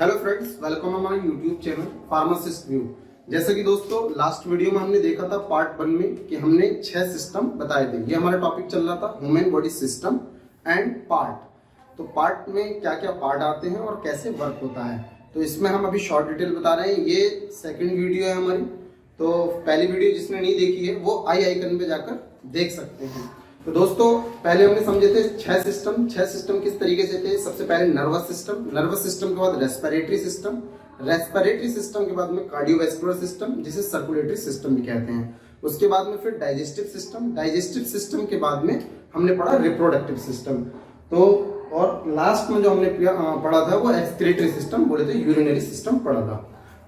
Hello friends, welcome हमारे YouTube channel pharmacist view. जैसे कि दोस्तों लास्ट वीडियो में हमने देखा था पार्ट 1 में कि हमने 6 सिस्टम बताए थे। ये हमारा टॉपिक चल रहा था human body system and part. तो पार्ट में क्या क्या पार्ट आते हैं और कैसे वर्क होता है, तो इसमें हम अभी शॉर्ट डिटेल बता रहे हैं। ये सेकंड वीडियो है हमारी, तो पहली वीडियो जिसने नहीं देखी है वो आई आइकन पे जाकर देख सकते हैं। तो दोस्तों पहले हमने समझे थे 6 सिस्टम। 6 सिस्टम किस तरीके से थे? सबसे पहले नर्वस सिस्टम, नर्वस सिस्टम के बाद रेस्पिरेटरी सिस्टम, रेस्पिरेटरी सिस्टम के बाद में कार्डियोवैस्कुलर सिस्टम जिसे सर्कुलेटरी सिस्टम भी कहते हैं। उसके बाद में फिर डाइजेस्टिव सिस्टम, डाइजेस्टिव सिस्टम के बाद में हमने पढ़ा रिप्रोडक्टिव सिस्टम। तो और लास्ट में जो हमने पढ़ा था वो एक्सक्रीटरी सिस्टम, बोले थे यूरिनरी सिस्टम पढ़ा था।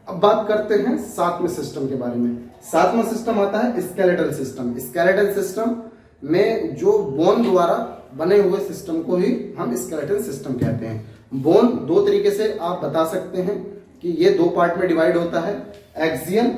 अब बात करते हैं 7वें सिस्टम के बारे में। 7वां सिस्टम आता है स्केलेटल सिस्टम। स्केलेटल सिस्टम में जो बोन द्वारा बने हुए सिस्टम को ही हम स्केलेटल सिस्टम कहते हैं। बोन दो तरीके से आप बता सकते हैं कि ये दो पार्ट में डिवाइड होता है, एक्सियल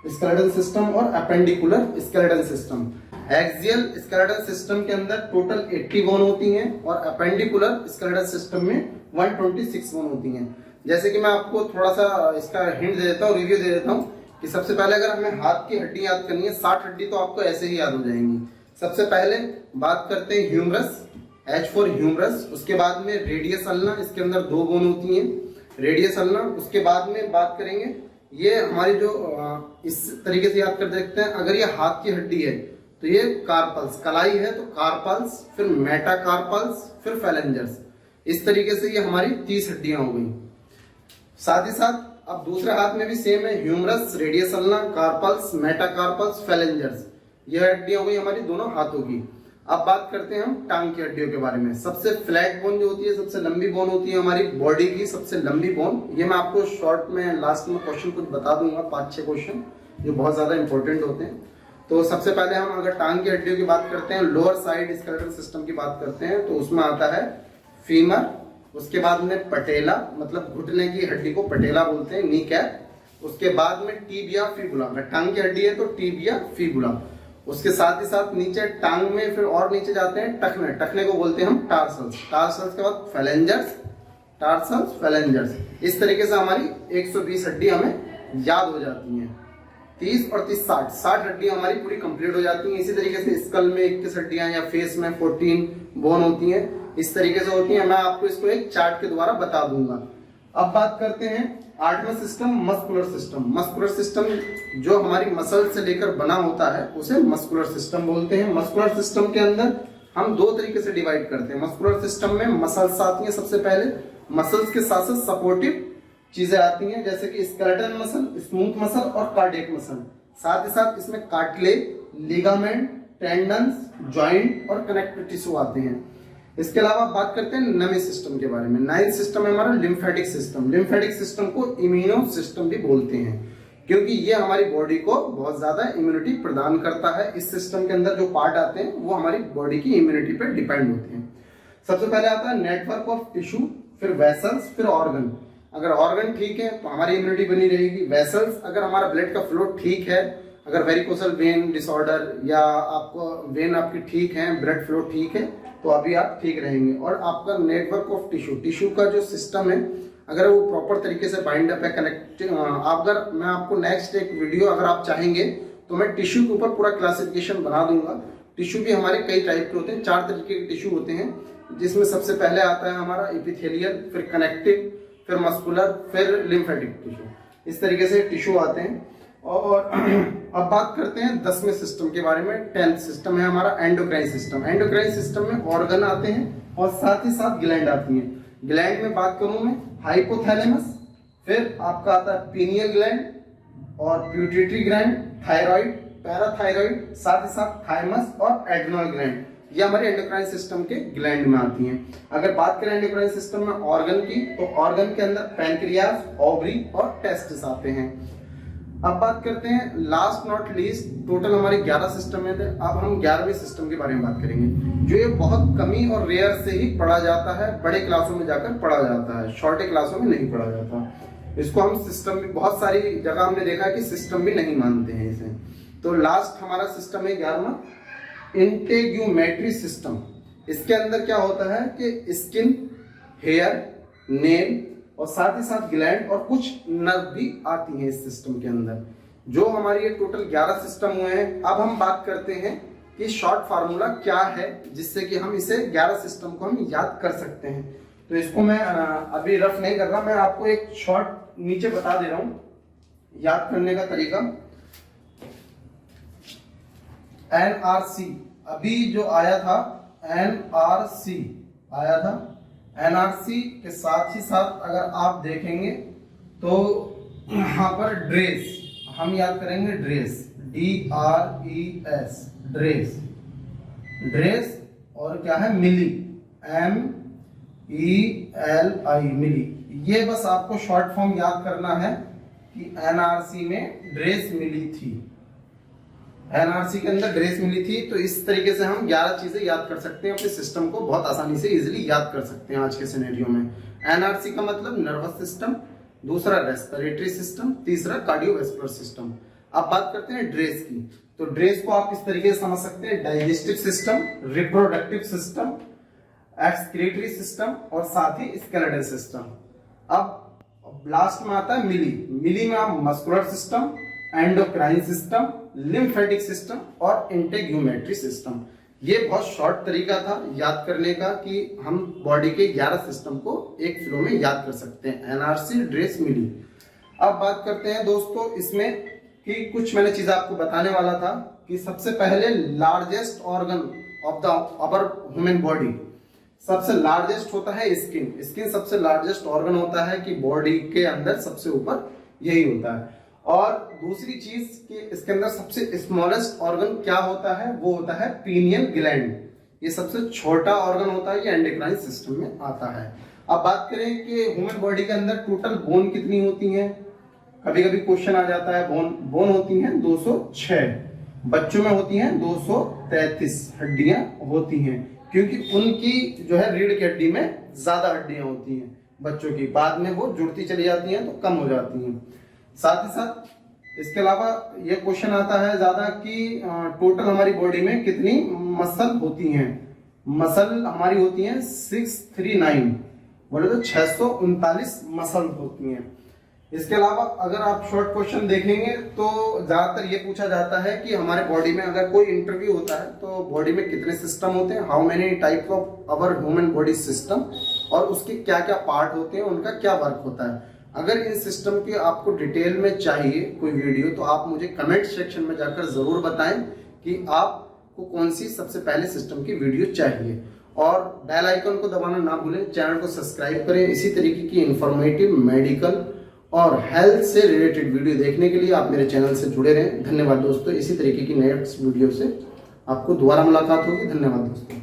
स्केलेटल सिस्टम और appendicular skeletal system. Axial skeletal system के अंदर टोटल 80 बोन होती हैं और अपेंडिकुलर स्केलेटल सिस्टम में 126 बोन होती हैं। जैसे कि मैं आपको थोड़ा सा इसका हिंट दे देता हूँ, रिव्यू दे देता हूँ कि सबसे पहले अगर हमें हाथ की हड्डी याद करनी है, 60 हड्डी तो आपको ऐसे ही याद हो जाएंगी। सबसे पहले बात करते हैं ह्यूमरस, H फॉर ह्यूमरस। उसके बाद में रेडियस अल्ना, इसके अंदर 2 बोन होती हैं, रेडियस अल्ना। उसके बाद में बात करेंगे ये हमारी जो इस तरीके से याद कर देखते हैं, अगर ये हाथ की हड्डी है तो ये कार्पल्स, कलाई है तो कार्पल्स, फिर मेटाकार्पल्स, फिर फेलेंजर्स। इस तरीके से ये हमारी 30 हड्डियां हो गई। साथ ही साथ अब दूसरे हाथ में भी सेम है, humerus, radius ulna, carpals, metacarpals, phalanges. यह हड्डियां हो गई हमारी दोनों हाथों की। अब बात करते हैं हम टांग की हड्डियों के बारे में। सबसे फ्लैट बोन जो होती है, सबसे लंबी बोन होती है हमारी बॉडी की सबसे लंबी बोन। ये मैं आपको शॉर्ट में लास्ट में क्वेश्चन कुछ बता दूंगा, 5-6 क्वेश्चन जो बहुत ज्यादा इंपॉर्टेंट होते हैं। तो सबसे पहले हम अगर टांग की हड्डियों की बात करते हैं, लोअर साइड स्केलेटल सिस्टम की बात करते हैं, तो उसमें आता है फीमर। उसके बाद में पटेला, मतलब घुटने की हड्डी को पटेला बोलते हैं, नी कैप। उसके बाद में टीबिया फिबुला, अगर टांग की हड्डी है तो टीबिया फिबुला। उसके साथ ही साथ नीचे टांग में फिर और नीचे जाते हैं टखने, टखने को बोलते हैं हम टार्सल्स। टार्सल्स के बाद फेलेंजर्स, टार्सल्स, फेलेंजर्स। इस तरीके से हमारी 120 हड्डी हमें याद हो जाती हैं। 30 और 30 60 हड्डियां हमारी पूरी कंप्लीट हो जाती हैं। इसी तरीके से स्कल में 21 हड्डियां या फेस में 14 बोन होती हैं। इस तरीके से होती है। मैं आपको इसको एक चार्ट के द्वारा बता दूंगा। अब बात करते हैं 8वां system, muscular system. Muscular system जो हमारी मसल से लेकर बना होता है उसे मस्कुलर सिस्टम बोलते हैं। मस्कुलर सिस्टम के अंदर हम 2 तरीके से डिवाइड करते हैं। मस्कुलर सिस्टम में मसल्स आती हैं। सबसे पहले मसल्स के साथ साथ सपोर्टिव चीजें आती हैं, जैसे कि स्केलेटल मसल, स्मूथ मसल और कार्डियक मसल। साथ ही साथ इसमें कार्टिलेज, लिगामेंट, टेंडन्स, जॉइंट और कनेक्टिव टिश्यू आते हैं। इसके अलावा बात करते हैं नर्वस सिस्टम के बारे में। 9th सिस्टम है हमारा लिम्फेटिक सिस्टम। लिम्फेटिक सिस्टम को इम्यूनो सिस्टम भी बोलते हैं, क्योंकि ये हमारी बॉडी को बहुत ज्यादा इम्यूनिटी प्रदान करता है। इस सिस्टम के अंदर जो पार्ट आते हैं वो हमारी बॉडी की इम्यूनिटी पर डिपेंड होते हैं। सबसे पहले आता है नेटवर्क ऑफ टिश्यू, फिर वेसल्स, फिर ऑर्गन। अगर ऑर्गन ठीक है तो हमारी इम्यूनिटी बनी रहेगी। वेसल्स, अगर हमारा ब्लड का फ्लो ठीक है, अगर वेरिकोसल वेन डिसऑर्डर या आपको वेन आपकी ठीक है, ब्लड फ्लो ठीक है, तो अभी आप ठीक रहेंगे। और आपका नेटवर्क ऑफ टिश्यू, टिश्यू का जो सिस्टम है अगर वो प्रॉपर तरीके से बाइंड अप है, कनेक्ट, अगर मैं आपको नेक्स्ट एक वीडियो अगर आप चाहेंगे तो मैं टिश्यू के ऊपर पूरा क्लासिफिकेशन बना दूंगा। टिश्यू भी हमारे कई टाइप के होते हैं, 4 तरीके के टिश्यू होते हैं, जिसमें सबसे पहले आता है हमारा एपिथेलियल, फिर कनेक्टिव, फिर मस्कुलर, फिर लिम्फेटिक टिश्यू। इस तरीके से टिश्यू आते हैं। और अब बात करते हैं 10वें सिस्टम के बारे में। 10th सिस्टम है हमारा एंडोक्राइन सिस्टम। एंडोक्राइन सिस्टम में ऑर्गन आते हैं और साथ ही साथ ग्लैंड आती हैं। ग्लैंड में बात करूं मैं, हाइपोथैलेमस, फिर आपका आता है पीनियल ग्लैंड और प्यूटिटरी ग्लैंड, थायराइड, पैराथायराइड, साथ ही साथ थाइमस और एड्रिनल ग्लैंड। ये हमारे एंडोक्राइन सिस्टम के ग्लैंड में आती हैं। अगर बात करें एंडोक्राइन सिस्टम में ऑर्गन की, तो ऑर्गन के अंदर पैनक्रियाज, ओवरी और टेस्टिस आते हैं। अब बात करते हैं लास्ट नॉट लीस्ट, टोटल हमारे 11 सिस्टम है। अब हम 11वें सिस्टम के बारे में बात करेंगे, जो ये बहुत कमी और रेयर से ही पढ़ा जाता है, बड़े क्लासों में जाकर पढ़ा जाता है, छोटे क्लासों में नहीं पढ़ा जाता। इसको हम सिस्टम भी, बहुत सारी जगह हमने देखा है कि सिस्टम भी नहीं मानते हैं इसे। तो लास्ट हमारा सिस्टम है 11वां, इंटेग्यूमेट्री सिस्टम। इसके अंदर क्या होता है कि स्किन, हेयर, नेल और साथ ही साथ ग्लैंड और कुछ नर्व भी आती हैं इस सिस्टम के अंदर। जो हमारी ये टोटल 11 सिस्टम हुए हैं। अब हम बात करते हैं कि शॉर्ट फार्मूला क्या है जिससे कि हम इसे 11 सिस्टम को हम याद कर सकते हैं। तो इसको मैं अभी रफ नहीं कर रहा, मैं आपको एक शॉर्ट नीचे बता दे रहा हूं याद करने का तरीका। NRC अभी जो आया था, NRC आया था। NRC के साथ ही साथ अगर आप देखेंगे तो यहाँ पर ड्रेस हम याद करेंगे, ड्रेस DRES ड्रेस, ड्रेस और क्या है मिली, MELI मिली। ये बस आपको शॉर्ट फॉर्म याद करना है कि NRC में ड्रेस मिली थी, NRC के अंदर ड्रेस मिली थी। तो इस तरीके से हम 11 चीजें याद कर सकते हैं, अपने सिस्टम को बहुत आसानी से इजीली याद कर सकते हैं आज के सिनेरियो में। NRC का मतलब नर्वस सिस्टम, दूसरा रेस्पिरेटरी सिस्टम, तीसरा कार्डियोवैस्कुलर सिस्टम। अब बात करते हैं ड्रेस की। तो ड्रेस को आप इस तरीके से समझ सकते हैं, digestive system, reproductive system, excretory system और साथ ही स्केलेटल सिस्टम। अब लास्ट में आता है मिली। मिली में आप muscular system, endocrine system, lymphatic system और इंटेग्यूमेट्री सिस्टम। ये बहुत शॉर्ट तरीका था याद करने का कि हम बॉडी के 11 सिस्टम को एक फ्लो में याद कर सकते हैं, NRC, ड्रेस, मिली। अब बात करते हैं दोस्तों इसमें कि कुछ मैंने चीजें आपको बताने वाला था कि सबसे पहले largest organ of the our human body, सबसे लार्जेस्ट होता है स्किन। स्किन सबसे लार्जेस्ट ऑर्गन होता है कि बॉडी के अंदर सबसे ऊपर यही होता है। और दूसरी चीज कि इसके अंदर सबसे स्मॉलेस्ट ऑर्गन क्या होता है, वो होता है पीनियल ग्लैंड। ये सबसे छोटा ऑर्गन होता है, ये एंडोक्राइन सिस्टम में आता है। अब बात करें कि ह्यूमन बॉडी के अंदर टोटल बोन कितनी होती हैं। कभी कभी क्वेश्चन आ जाता है, बोन होती हैं 206, बच्चों में होती हैं 233 हड्डियां होती हैं, क्योंकि उनकी जो है रीढ़ की हड्डी में ज्यादा हड्डियां होती हैं बच्चों की, बाद में वो जुड़ती चली जाती हैं तो कम हो जाती हैं। साथ ही साथ इसके अलावा ये क्वेश्चन आता है ज्यादा कि टोटल हमारी बॉडी में कितनी मसल होती हैं। मसल हमारी होती हैं 639, बोले तो 639 मसल होती हैं। इसके अलावा अगर आप शॉर्ट क्वेश्चन देखेंगे तो ज्यादातर ये पूछा जाता है कि हमारे बॉडी में अगर कोई इंटरव्यू होता है तो बॉडी में कितने सिस्टम होते हैं, how many type of our human body system, और उसके क्या क्या पार्ट होते हैं, उनका क्या वर्क होता है। अगर इन सिस्टम की आपको डिटेल में चाहिए कोई वीडियो तो आप मुझे कमेंट सेक्शन में जाकर जरूर बताएं कि आपको कौन सी सबसे पहले सिस्टम की वीडियो चाहिए। और बेल आइकन को दबाना ना भूलें, चैनल को सब्सक्राइब करें। इसी तरीके की इंफॉर्मेटिव, मेडिकल और हेल्थ से रिलेटेड वीडियो देखने के लिए आप मेरे चैनल से जुड़े रहें। धन्यवाद दोस्तों। इसी तरीके की नेक्स्ट वीडियो से आपको दोबारा मुलाकात होगी। धन्यवाद दोस्तों।